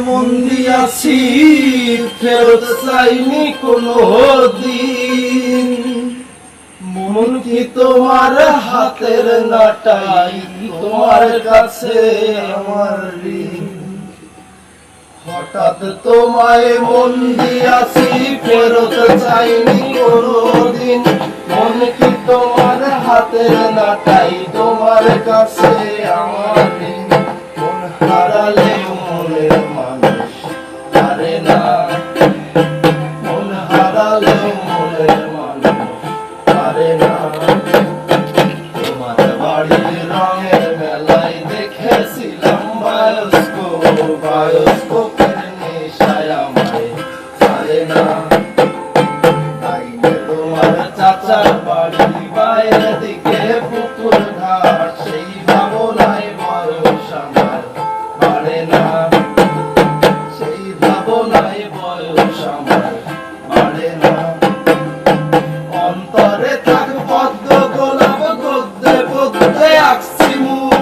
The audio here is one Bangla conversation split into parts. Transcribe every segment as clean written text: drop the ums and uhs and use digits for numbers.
মন দিয়াছি ফেরত চাইনি কোনো দিন, মন কি তোমার হাতের নাটাই, তোমার কাছে আমার ঋণ। হঠাৎ তোমায় মন দিয়াছি ফেরত চাইনি কোনো দিন, মন কি তোমার হাতের নাটাই, তোমার কাছে আমার ঋণ। মন হারালে মনের মানুষ পারে না, মন হারালে মনের মানুষ পারে না। তোমার বাড়ির রঙের মেলায় দেখেছিলাম বায়োস্কোপের নেশায় আমায় ছাড়ে না। তোমার চাচার বাড়ি বাইরের দিকে পুকুর ঘাট, সেই ভাবনায় বয়স আমার বাড়ে না, সেই ভাবনায় বয়স আমার বাড়ে না। অন্তরে থাক পদ্ম গোলাপ গদ্যে পদ্মে আঁকছি মুখ,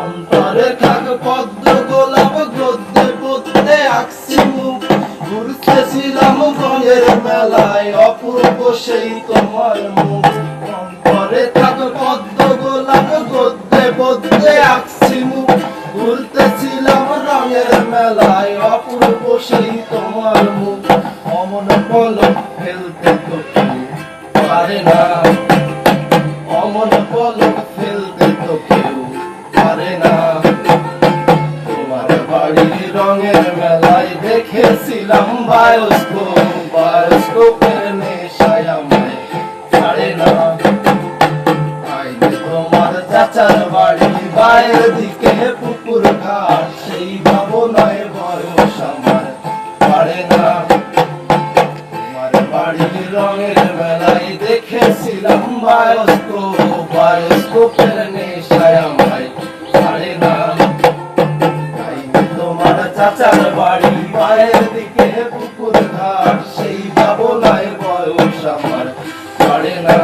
অন্তরে থাক পদ্ম গোলাপ গদ্যে পদ্মে আঁকছি মুখ। ঘুরতেছিলাম রঙের মেলায় অপূর্ব সেই তোমার মুখ, অন্তরে থাক পদ্ম গোলাপ গদ্যে পদ্মে আঁকছি মুখ। ঘুরতেছিলাম রঙের মেলায় অপূর্ব সেই তোমার মুখ। অমন পলক ফেলতে তো কেউ পারে না, অমন পলক ফেলতে তো কেউ পারে না। তোমার বাড়ির রঙের মেলায় দেখেছিলাম বায়োস্কোপের নেশায় আমায় ছাড়ে না। তোমার চাচার বাড়ি বাইরের দিকে পুকুর ঘাট, সেই ভাবনায় বয়স আমার পারে না। তোমার বাড়ির রঙের মেলায় দেখেছিলাম বায়োস্কোপের নেশায় আমায় ছাড়ে না। তোমার চাচার বাড়ি বাইরের দিকে পুকুর ঘাট, সেই ভাবনায় বয়স আমার পারে না।